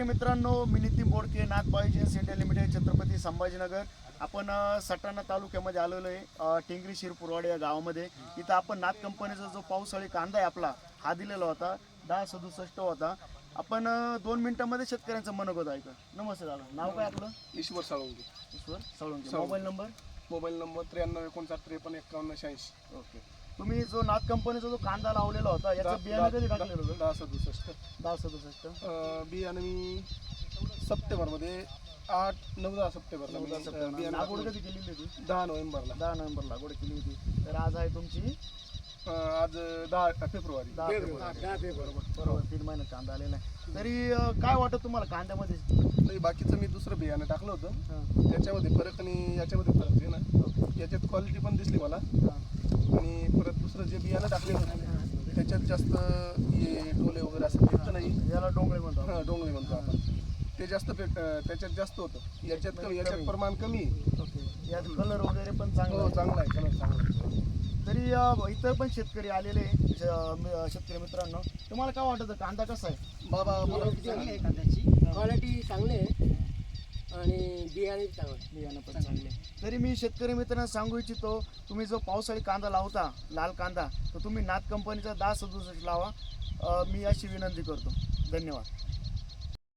शेतकरी मित्रांनो, मी नितीन बोडके, नाथ बायोजेन्स India limited, Chhatrapati Sambhajinagar. आपण सटाणा तालुक्यामध्ये आलेलो आहे, टेंगरी शिरपुरवाडी या गावामध्ये. इथं आपण नाथ कंपनीचा जो पावसाळी कांदा आहे आपला, हा दिलेला होता 1067 होता. आपण 2 मिनिटांमध्ये शेतकऱ्यांचं मनोगत ऐका. नमस्ते दादा, नाव काय आपलं? Ishwar Salunke. Ishwar Salunke. Mobile number? Mobile number 93 59 53 51 86. Okay. तुम्ही जो नाथ कंपनीचा जो कांदा लावलेला होता, याचं बियाणं कधी टाकलेलं होतं? 1067. बियाणं मी सप्टेंबरमध्ये 8-9 सप्टेंबरला बियाणं लागवड कधी केलेली होती? 10 नोव्हेंबरला. 10 नोव्हेंबर लागवड केली होती. तर आज आहे तुमची आज 10 फेब्रुवारी. 10 फेब्रुवारी. बरोबर 3 महिने कांदा आलेला आहे. तरी काय वाटतं तुम्हाला कांद्यामध्ये? नाही, बाकीचं मी दुसरं बियाणं टाकलं होतं, त्याच्यामध्ये फरक आणि याच्यामध्ये फरक आहे ना. याच्यात क्वालिटी पण दिसली मला. आणि परत दुसरं जे बियाणं टाकले होतं त्याच्यात जास्त हे डोले वगैरे असं भेटतं नाही. याला डोंगळे म्हणतो. हां, डोंगळे म्हणतो आपण. ते जास्त त्याच्यात जास्त होतं, याच्यात कमी, याच्यात प्रमाण कमी आहे. ओके. यात कलर वगैरे पण चांगला हो, आहे. चांगला आहे, कलर चांगला आहे. तरी इतर पण शेतकरी आलेले शेतकरी मित्रांनो, तुम्हाला काय वाटतं कांदा कसा आहे? बाबा चांगली आहे कांद्याची क्वालिटी चांगली आहे आणि बियाणे चांगलं आहे. बियाणं पण चांगले आहे. तरी मी शेतकरी मित्रांना सांगू इच्छितो, तुम्ही जो पावसाळी कांदा लावता, लाल कांदा, तर तुम्ही नाथ कंपनीचा 1067 लावा. मी अशी विनंती करतो. धन्यवाद.